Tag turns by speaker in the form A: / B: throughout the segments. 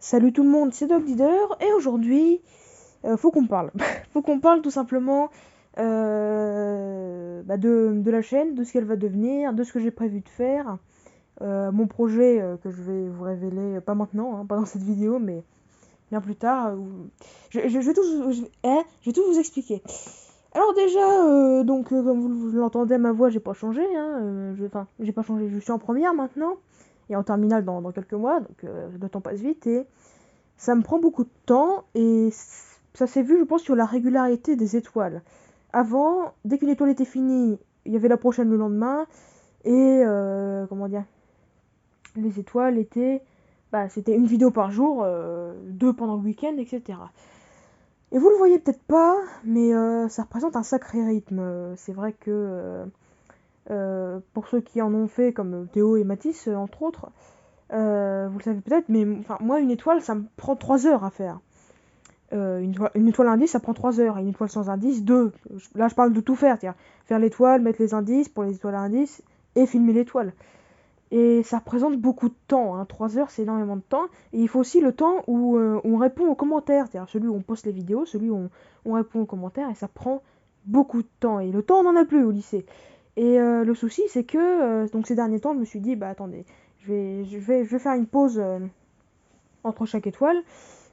A: Salut tout le monde, c'est Dog Leader et aujourd'hui, faut qu'on parle. Faut qu'on parle tout simplement de la chaîne, de ce qu'elle va devenir, de ce que j'ai prévu de faire. Mon projet que je vais vous révéler, pas maintenant, hein, pas dans cette vidéo, mais bien plus tard. Je vais tout, je vais tout vous expliquer. Alors déjà, comme vous l'entendez, ma voix, j'ai pas changé. Hein, enfin, j'ai pas changé, je suis en première maintenant et en terminale dans quelques mois, donc le temps passe vite et ça me prend beaucoup de temps et ça s'est vu, je pense, sur la régularité des étoiles. Avant, dès qu'une étoile était finie, il y avait la prochaine le lendemain et comment dire, les étoiles étaient, c'était une vidéo par jour, deux pendant le week-end, etc. Et vous le voyez peut-être pas, mais ça représente un sacré rythme. C'est vrai que pour ceux qui en ont fait, comme Théo et Mathis, entre autres, vous le savez peut-être, mais enfin, moi, une étoile, ça me prend 3 heures à faire. Une étoile indice, ça prend 3 heures. Et une étoile sans indice, 2. Là, je parle de tout faire. Faire l'étoile, mettre les indices pour les étoiles à indices et filmer l'étoile. Et ça représente beaucoup de temps. 3 heures, c'est énormément de temps. Et il faut aussi le temps où on répond aux commentaires. C'est-à-dire celui où on poste les vidéos, celui où on répond aux commentaires. Et ça prend beaucoup de temps. Et le temps, on n'en a plus au lycée. Et le souci, c'est que donc ces derniers temps, je me suis dit, bah attendez, je vais faire une pause entre chaque étoile.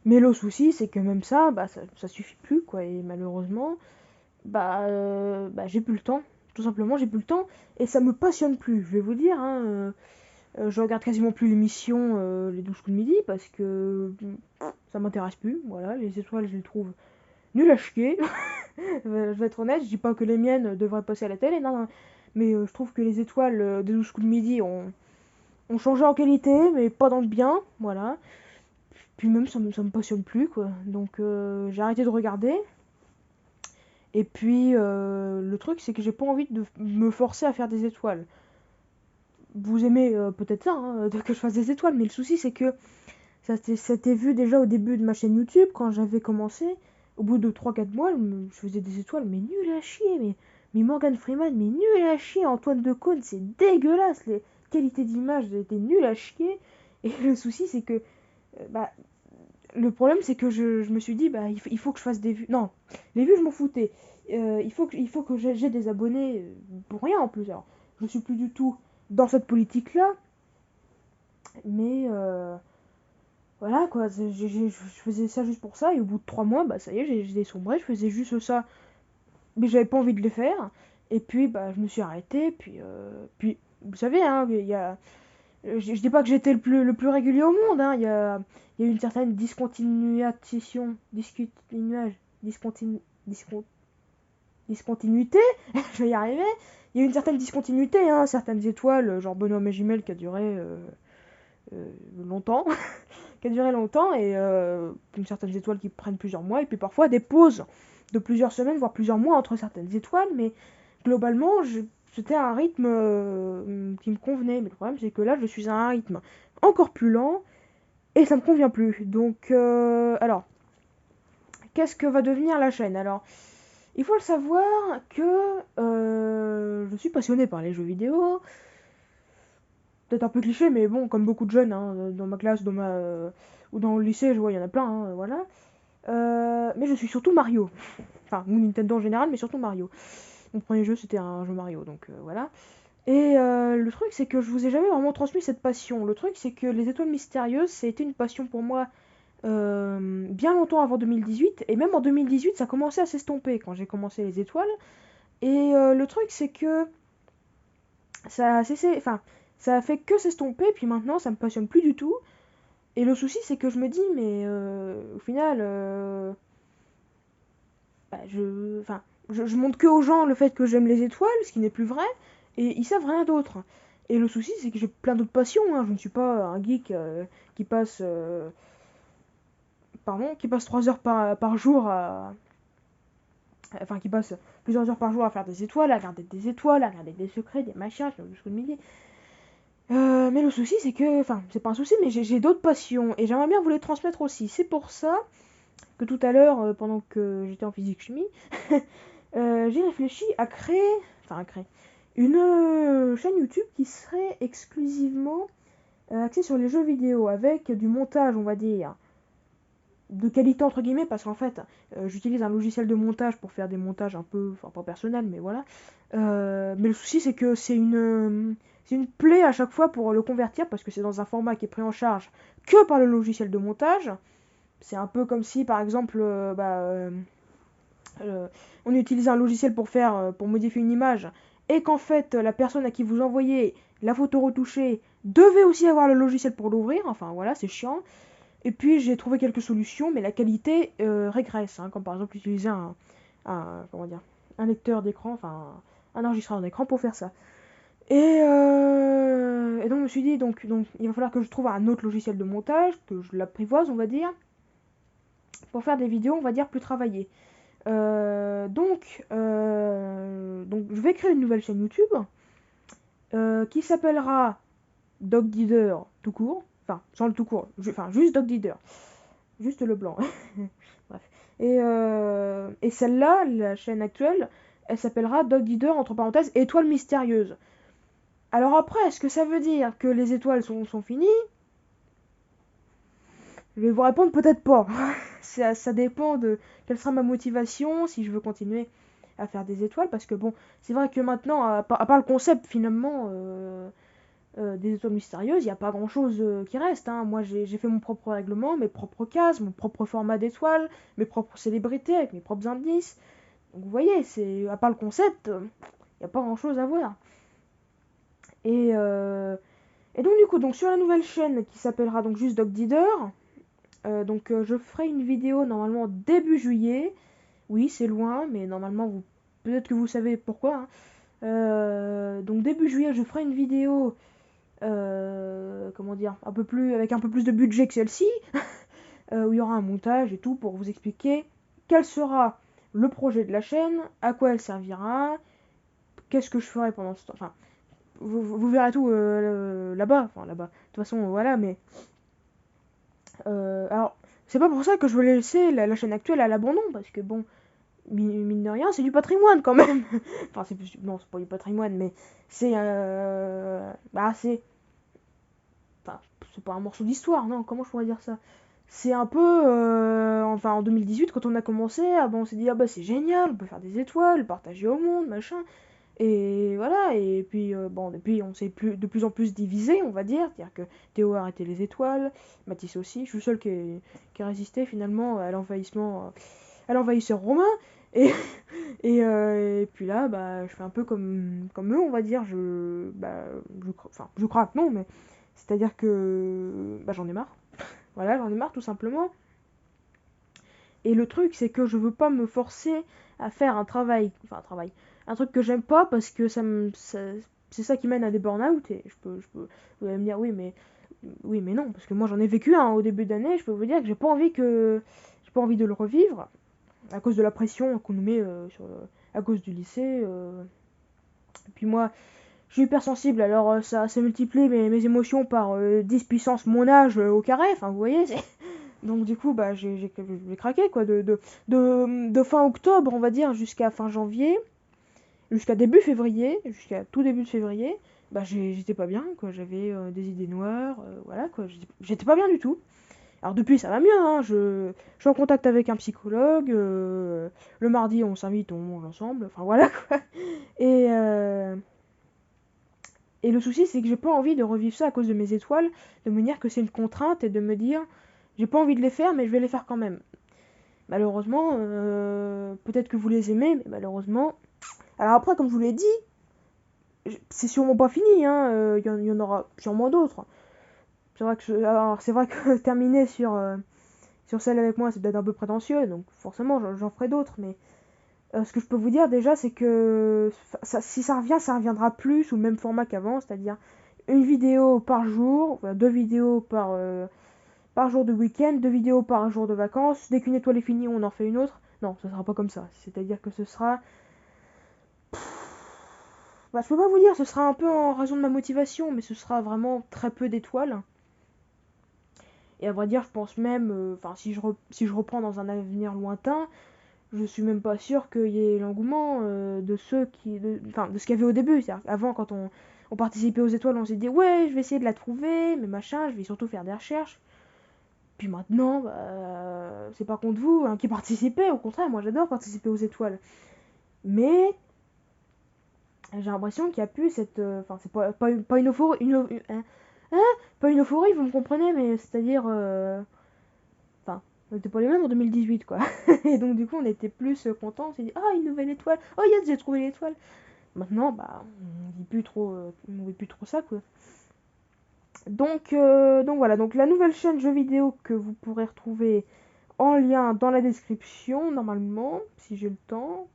A: Mais le souci, c'est que même ça, ça suffit plus, quoi. Et malheureusement, j'ai plus le temps. Tout simplement, j'ai plus le temps. Et ça me passionne plus. Je vais vous dire, je regarde quasiment plus l'émission Les 12 coups de midi parce que ça m'intéresse plus. Voilà, les étoiles, je les trouve nulles à chier. Je vais être honnête, je dis pas que les miennes devraient passer à la télé, non, non. Mais je trouve que les étoiles des 12 coups de midi ont changé en qualité, mais pas dans le bien. Voilà. Puis même ça me passionne plus quoi. Donc j'ai arrêté de regarder. Et puis le truc c'est que j'ai pas envie de me forcer à faire des étoiles. Vous aimez peut-être ça, hein, que je fasse des étoiles, mais le souci c'est que ça t'est vu déjà au début de ma chaîne YouTube quand j'avais commencé. Au bout de 3 4 mois, je faisais des étoiles, mais nul à chier. Mais Morgan Freeman, mais nul à chier. Antoine Decaune, c'est dégueulasse. Les qualités d'image étaient nulles à chier. Et le souci c'est que bah, le problème, c'est que je me suis dit, il faut que je fasse des vues. Non, les vues, je m'en foutais. Il faut que j'ai des abonnés pour rien en plus. Alors, je suis plus du tout dans cette politique-là, mais voilà quoi. Je faisais ça juste pour ça, et au bout de 3 mois, ça y est, j'ai sombré. Je faisais juste ça, mais j'avais pas envie de le faire. Et puis, je me suis arrêtée. Puis vous savez, hein, il y a, je dis pas que j'étais le plus régulier au monde, hein. Il y a une certaine discontinuage, discontinu, discon- discontinuité, je vais y arriver. Il y a une certaine discontinuité, hein. Certaines étoiles, genre Benoît Magimel qui a duré euh, longtemps, qui a duré longtemps, et une certaines étoiles qui prennent plusieurs mois, et puis parfois des pauses de plusieurs semaines, voire plusieurs mois entre certaines étoiles, mais globalement, c'était un rythme qui me convenait. Mais le problème, c'est que là, je suis à un rythme encore plus lent et ça me convient plus. Donc, alors, qu'est-ce que va devenir la chaîne? Alors, il faut le savoir que je suis passionnée par les jeux vidéo. Peut-être un peu cliché, mais bon, comme beaucoup de jeunes, hein, dans ma classe, ou dans le lycée, je vois, il y en a plein, hein, voilà. Mais je suis surtout Mario. Enfin, ou Nintendo en général, mais surtout Mario. Mon premier jeu, c'était un jeu Mario, donc voilà. Et le truc, c'est que je vous ai jamais vraiment transmis cette passion. Le truc, c'est que les étoiles mystérieuses, c'était une passion pour moi bien longtemps avant 2018. Et même en 2018, ça commençait à s'estomper quand j'ai commencé les étoiles. Et le truc, c'est que ça a cessé. Enfin, ça a fait que s'estomper. Puis maintenant, ça me passionne plus du tout. Et le souci, c'est que je me dis, mais au final, enfin, je montre que aux gens le fait que j'aime les étoiles, ce qui n'est plus vrai, et ils savent rien d'autre. Et le souci, c'est que j'ai plein d'autres passions, hein. Je ne suis pas un geek qui passe, qui passe 3 heures par jour enfin, qui passe plusieurs heures par jour à faire des étoiles, à regarder des étoiles, à regarder des secrets, des machins, je sais pas ce que de midi. Mais le souci, c'est que, enfin, c'est pas un souci, mais j'ai d'autres passions, et j'aimerais bien vous les transmettre aussi. C'est pour ça que tout à l'heure, pendant que j'étais en physique-chimie, j'ai réfléchi à créer une chaîne YouTube qui serait exclusivement axé sur les jeux vidéo, avec du montage, on va dire, de qualité entre guillemets, parce qu'en fait, j'utilise un logiciel de montage pour faire des montages un peu, enfin pas personnels, mais voilà. Mais le souci, c'est que c'est une plaie à chaque fois pour le convertir, parce que c'est dans un format qui est pris en charge que par le logiciel de montage. C'est un peu comme si, par exemple, euh, on utilise un logiciel pour modifier une image, et qu'en fait, la personne à qui vous envoyez la photo retouchée devait aussi avoir le logiciel pour l'ouvrir. Enfin voilà, c'est chiant. Et puis j'ai trouvé quelques solutions, mais la qualité régresse, hein, comme par exemple utiliser comment dire, un lecteur d'écran, enfin un enregistreur d'écran pour faire ça. Et donc je me suis dit, donc il va falloir que je trouve un autre logiciel de montage, que je l'apprivoise, on va dire, pour faire des vidéos, on va dire, plus travaillées. Donc je vais créer une nouvelle chaîne YouTube qui s'appellera Dog Deader tout court, enfin sans le tout court, enfin juste Dog Deader, juste le blanc. Bref. Et celle-là, la chaîne actuelle, elle s'appellera Dog Eater, entre parenthèses, étoile mystérieuse. Alors après, est-ce que ça veut dire que les étoiles sont finies? Je vais vous répondre peut-être pas. Ça dépend de quelle sera ma motivation, si je veux continuer à faire des étoiles, parce que bon, c'est vrai que maintenant, à part le concept finalement des étoiles mystérieuses, il n'y a pas grand-chose qui reste, hein. Moi, j'ai fait mon propre règlement, mes propres cases, mon propre format d'étoiles, mes propres célébrités avec mes propres indices. Donc vous voyez, à part le concept, il n'y a pas grand-chose à voir. Et, euh, et donc du coup, donc sur la nouvelle chaîne qui s'appellera donc juste Dog Deader, je ferai une vidéo normalement début juillet. Oui, c'est loin, mais normalement peut-être que vous savez pourquoi, hein. Donc début juillet, je ferai une vidéo, comment dire, avec un peu plus de budget que celle-ci, où il y aura un montage et tout pour vous expliquer quel sera le projet de la chaîne, à quoi elle servira, qu'est-ce que je ferai pendant ce temps. Enfin, vous verrez tout là-bas. Enfin, là-bas. De toute façon, voilà, mais. Alors, c'est pas pour ça que je veux laisser la chaîne actuelle à l'abandon, parce que bon, mine de rien, c'est du patrimoine quand même. Enfin, non, c'est pas du patrimoine, mais c'est. C'est. Enfin, c'est pas un morceau d'histoire, non, comment je pourrais dire ça? C'est un peu. Enfin, en 2018, quand on a commencé, on s'est dit, ah bah c'est génial, on peut faire des étoiles, partager au monde, machin. Et voilà, et puis bon, depuis on s'est de plus en plus divisé, on va dire. C'est-à-dire que Théo a arrêté les étoiles, Mathis aussi. Je suis le seul qui a résisté finalement à l'envahisseur romain. Et, et puis là, bah, je fais un peu comme eux, on va dire. Enfin, je craque, non, mais c'est-à-dire que bah, j'en ai marre. Voilà, j'en ai marre tout simplement. Et le truc, c'est que je veux pas me forcer à faire un truc que j'aime pas parce que c'est ça qui mène à des burn-out. Et vous allez me dire oui, mais non, parce que moi j'en ai vécu un au début d'année. Je peux vous dire que j'ai pas envie de le revivre à cause de la pression qu'on nous met à cause du lycée. Et puis moi, je suis hypersensible, alors ça multiplie mes émotions par 10 puissance mon âge au carré. Enfin, vous voyez, donc du coup, bah, j'ai craqué quoi, de fin octobre, on va dire, jusqu'à fin janvier, jusqu'à début février, jusqu'à tout début de février, bah j'étais pas bien, quoi. J'avais des idées noires, voilà quoi, j'étais pas bien du tout. Alors depuis, ça va mieux, hein. Je suis en contact avec un psychologue, le mardi, on s'invite, on mange ensemble, enfin voilà quoi. Et, euh, et le souci, c'est que j'ai pas envie de revivre ça à cause de mes étoiles, de me dire que c'est une contrainte et de me dire, j'ai pas envie de les faire, mais je vais les faire quand même. Malheureusement, peut-être que vous les aimez, mais malheureusement. Alors après, comme je vous l'ai dit, c'est sûrement pas fini, hein. Y en aura sûrement d'autres. C'est vrai que terminer sur celle avec moi, c'est peut-être un peu prétentieux, donc forcément, j'en ferai d'autres. Mais ce que je peux vous dire déjà, c'est que si ça revient, ça reviendra plus sous le même format qu'avant, c'est-à-dire une vidéo par jour, enfin, deux vidéos par jour de week-end, deux vidéos par jour de vacances. Dès qu'une étoile est finie, on en fait une autre. Non, ce sera pas comme ça. C'est-à-dire que ce sera. Bah, je peux pas vous dire, ce sera un peu en raison de ma motivation, mais ce sera vraiment très peu d'étoiles. Et à vrai dire, je pense même, enfin, si je reprends dans un avenir lointain, je suis même pas sûr qu'il y ait l'engouement de ceux de ce qu'il y avait au début. C'est-à-dire avant, ont participé aux étoiles, on s'est dit ouais, je vais essayer de la trouver, mais machin, je vais surtout faire des recherches. Puis maintenant, bah, c'est pas contre vous hein, qui participez, au contraire, moi j'adore participer aux étoiles. Mais j'ai l'impression qu'il y a plus cette. Enfin, c'est pas une euphorie. Hein, pas une euphorie, vous me comprenez, mais c'est-à-dire. Enfin, on était pas les mêmes en 2018, quoi. Et donc, du coup, on était plus contents. On s'est dit, ah, une nouvelle étoile. Oh, yes, j'ai trouvé l'étoile. Maintenant, bah, on vit plus trop ça, quoi. Donc voilà, donc la nouvelle chaîne jeux vidéo que vous pourrez retrouver en lien dans la description, normalement, si j'ai le temps.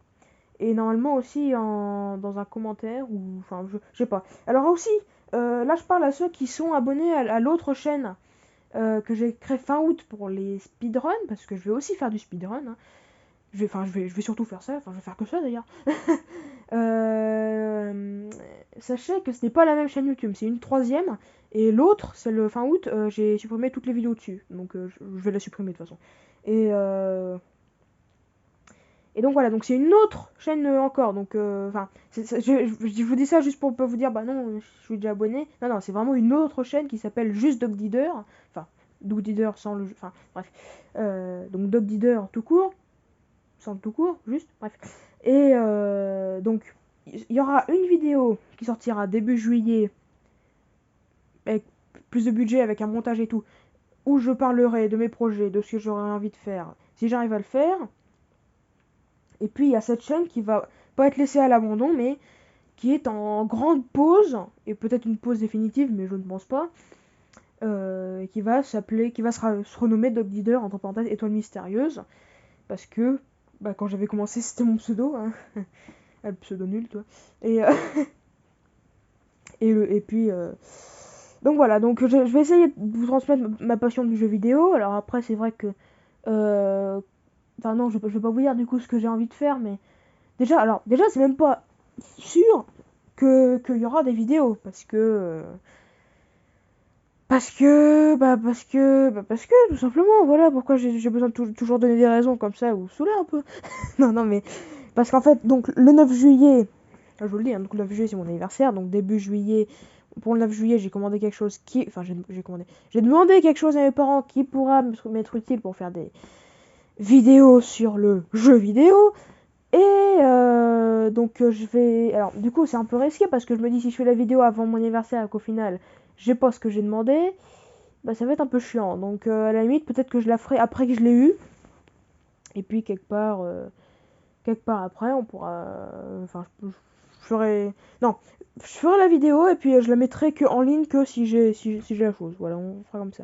A: Et normalement aussi dans un commentaire, ou enfin, je sais pas. Alors aussi, là je parle à ceux qui sont abonnés à l'autre chaîne que j'ai créée fin août pour les speedruns, parce que je vais aussi faire du speedrun. Hein. Je vais surtout faire ça, enfin je vais faire que ça d'ailleurs. Sachez que ce n'est pas la même chaîne YouTube, c'est une troisième. Et l'autre, c'est le fin août, j'ai supprimé toutes les vidéos dessus. Donc je vais la supprimer de toute façon. Et, euh, et donc voilà, donc c'est une autre chaîne encore. Donc enfin, je vous dis ça juste pour pas vous dire bah non, je suis déjà abonné. Non non, c'est vraiment une autre chaîne qui s'appelle juste Dog Deeder. Enfin, Dog Deeder sans le, enfin bref. Donc Dog Deeder tout court, sans le tout court, juste bref. Et donc il y aura une vidéo qui sortira début juillet avec plus de budget, avec un montage et tout, où je parlerai de mes projets, de ce que j'aurais envie de faire, si j'arrive à le faire. Et puis il y a cette chaîne qui va pas être laissée à l'abandon, mais qui est en grande pause, et peut-être une pause définitive, mais je ne pense pas, qui va se renommer Dog Leader, entre parenthèses, étoile mystérieuse, parce que bah, quand j'avais commencé, c'était mon pseudo, hein. Le pseudo nul, toi. Et, et puis, donc voilà, donc je vais essayer de vous transmettre ma passion du jeu vidéo. Alors après, c'est vrai que, enfin non, je vais pas vous dire du coup ce que j'ai envie de faire, mais déjà, c'est même pas sûr qu'il y aura des vidéos parce que tout simplement voilà pourquoi j'ai besoin de toujours donner des raisons comme ça ou saouler un peu. Non mais parce qu'en fait donc le 9 juillet, je vous le dis hein, donc le 9 juillet c'est mon anniversaire, donc début juillet, pour le 9 juillet j'ai commandé quelque chose j'ai demandé quelque chose à mes parents qui pourra m'être utile pour faire des vidéos sur le jeu vidéo. Et je vais. Alors, du coup, c'est un peu risqué parce que je me dis si je fais la vidéo avant mon anniversaire et qu'au final, j'ai pas ce que j'ai demandé, bah ça va être un peu chiant. Donc, à la limite, peut-être que je la ferai après que je l'ai eu. Et puis, quelque part après, on pourra. Enfin, je ferai. Non, je ferai la vidéo et puis je la mettrai que en ligne que si j'ai la chose. Voilà, on fera comme ça.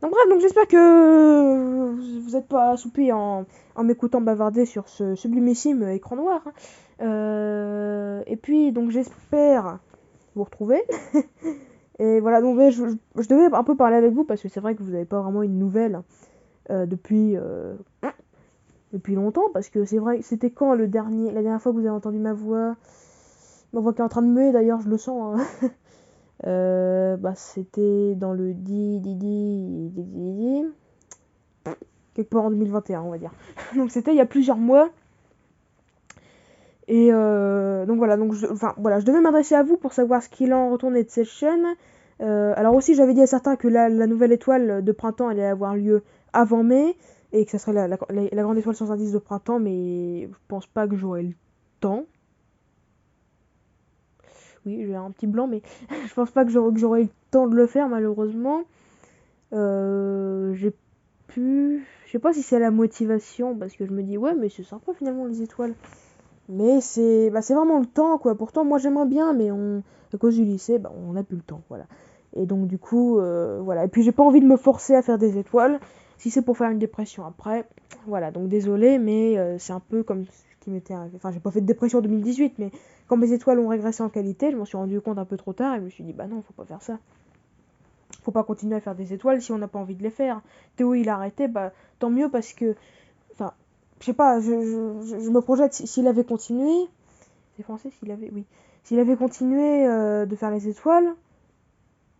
A: Donc bref, donc j'espère que vous n'êtes pas assoupi en m'écoutant bavarder sur ce sublimissime écran noir. Hein. Et puis donc j'espère vous retrouver. Et voilà, donc ouais, je devais un peu parler avec vous parce que c'est vrai que vous n'avez pas vraiment une nouvelle depuis longtemps. Parce que c'est vrai, c'était quand la dernière fois que vous avez entendu ma voix qui est en train de muer d'ailleurs, je le sens. Hein. Bah c'était dans le quelque part en 2021 on va dire. Donc c'était il y a plusieurs mois. Et donc voilà, je devais m'adresser à vous pour savoir ce qu'il en retournait de cette chaîne. Alors aussi j'avais dit à certains que la nouvelle étoile de printemps allait avoir lieu avant mai et que ça serait la grande étoile sans indice de printemps, mais je pense pas que j'aurai le temps. Oui, j'ai un petit blanc, mais je pense pas que j'aurai le temps de le faire malheureusement. J'ai je sais pas si c'est la motivation parce que je me dis ouais mais c'est sympa finalement les étoiles. Mais c'est vraiment le temps quoi. Pourtant moi j'aimerais bien mais à cause du lycée bah, on n'a plus le temps voilà. Et donc du coup voilà. Et puis j'ai pas envie de me forcer à faire des étoiles si c'est pour faire une dépression après. Voilà donc désolé mais c'est un peu comme ce qui m'était arrivé. Enfin j'ai pas fait de dépression en 2018 mais quand mes étoiles ont régressé en qualité je m'en suis rendu compte un peu trop tard et je me suis dit bah non faut pas faire ça. Faut pas continuer à faire des étoiles si on n'a pas envie de les faire. Théo il a arrêté bah tant mieux parce que enfin je sais pas, je me projette s'il avait continué. C'est français s'il avait. Oui. S'il avait continué de faire les étoiles,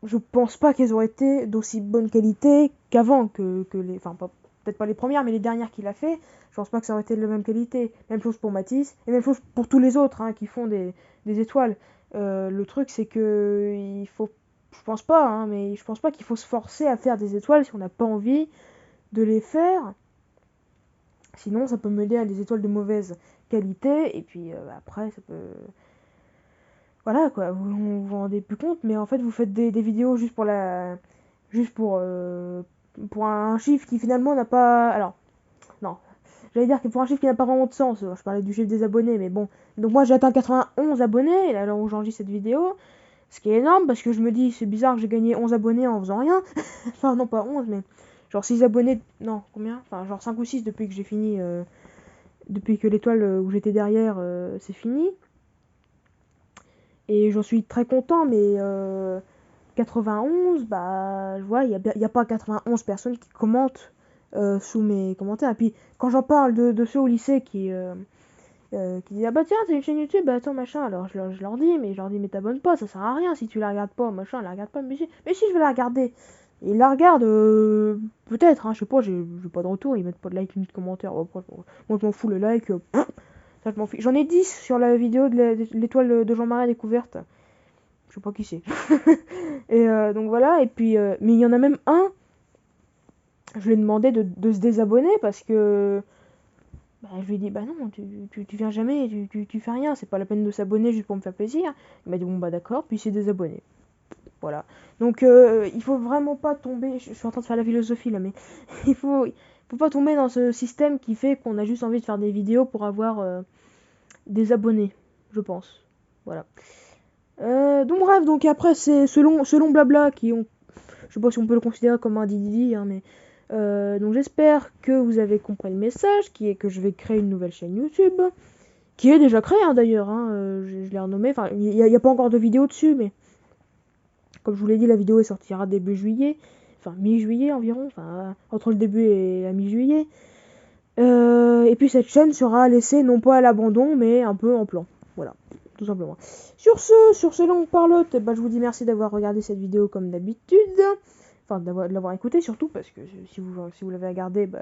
A: je pense pas qu'elles auraient été d'aussi bonne qualité qu'avant. Que les. Enfin, peut-être pas les premières, mais les dernières qu'il a fait. Je pense pas que ça aurait été de la même qualité. Même chose pour Matisse. Et même chose pour tous les autres hein, qui font des étoiles. Le truc, c'est que il faut, je pense pas, hein, mais je pense pas qu'il faut se forcer à faire des étoiles si on n'a pas envie de les faire. Sinon, ça peut mener à des étoiles de mauvaise qualité, et puis après, ça peut. Voilà quoi, vous vous rendez plus compte, mais en fait, vous faites des vidéos juste pour la. Juste pour un chiffre qui finalement n'a pas. Alors, non. J'allais dire que pour un chiffre qui n'a pas vraiment de sens, je parlais du chiffre des abonnés, mais bon. Donc moi j'ai atteint 91 abonnés, à l'heure où j'enregistre cette vidéo, ce qui est énorme parce que je me dis c'est bizarre que j'ai gagné 11 abonnés en faisant rien. Enfin non pas 11 mais genre 6 abonnés, non combien? Enfin genre 5 ou 6 depuis que j'ai fini, depuis que l'étoile où j'étais derrière c'est fini. Et j'en suis très content mais 91, bah je vois, y a pas 91 personnes qui commentent sous mes commentaires. Et puis quand j'en parle de ceux au lycée qui disent ah bah tiens c'est une chaîne YouTube, bah attends machin, alors je leur dis mais t'abonnes pas, ça sert à rien si tu la regardes pas, machin, la regarde pas, mais si je vais la regarder. Et ils la regardent peut-être, hein, je sais pas, j'ai pas de retour, ils mettent pas de like ni de commentaire. Bon, après, moi je m'en fous le like, ça je m'en fous. J'en ai 10 sur la vidéo de l'étoile de Jean-Marie découverte. Je sais pas qui c'est. Et donc voilà, et puis mais il y en a même un, je lui ai demandé de se désabonner parce que bah, je lui ai dit, bah non, tu viens jamais, tu fais rien, c'est pas la peine de s'abonner juste pour me faire plaisir. Il m'a dit, bon bah d'accord, puis il s'est désabonné. Voilà. Donc il faut vraiment pas tomber, je suis en train de faire la philosophie là, mais il faut pas tomber dans ce système qui fait qu'on a juste envie de faire des vidéos pour avoir des abonnés, je pense. Voilà. Donc bref, donc après c'est selon blabla qui ont, je sais pas si on peut le considérer comme un didi, hein, mais donc j'espère que vous avez compris le message, qui est que je vais créer une nouvelle chaîne YouTube, qui est déjà créée hein, d'ailleurs, hein, je l'ai renommée, enfin il n'y a pas encore de vidéo dessus, mais comme je vous l'ai dit, la vidéo sortira début juillet, enfin mi-juillet environ, enfin entre le début et la mi-juillet. Et puis cette chaîne sera laissée non pas à l'abandon, mais un peu en plan. Voilà, tout simplement. Sur ce long parlotte, bah, je vous dis merci d'avoir regardé cette vidéo comme d'habitude. Enfin, de l'avoir écouté surtout, parce que si vous l'avez regardé, bah,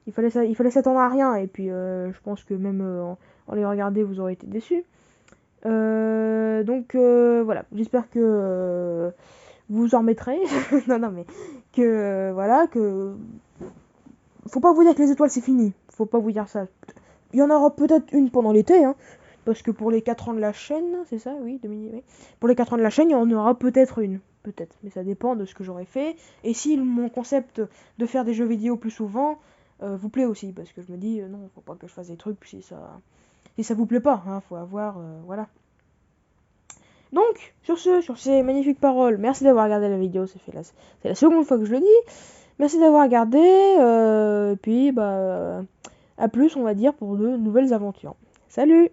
A: il fallait s'attendre à rien. Et puis, je pense que même en les regardant, vous aurez été déçus. Donc, voilà. J'espère que vous en remettrez. Non, non, mais que, voilà, que... Faut pas vous dire que les étoiles, c'est fini. Faut pas vous dire ça. Il y en aura peut-être une pendant l'été, hein. Parce que pour les 4 ans de la chaîne, c'est ça, oui, 2000, oui. Pour les 4 ans de la chaîne, il y en aura peut-être une. Peut-être, mais ça dépend de ce que j'aurai fait. Et si mon concept de faire des jeux vidéo plus souvent vous plaît aussi. Parce que je me dis, non, faut pas que je fasse des trucs si ça vous plaît pas. Hein, faut avoir, voilà. Donc, sur ces magnifiques paroles, merci d'avoir regardé la vidéo. C'est la seconde fois que je le dis. Merci d'avoir regardé. Puis, bah, à plus, on va dire, pour de nouvelles aventures. Salut!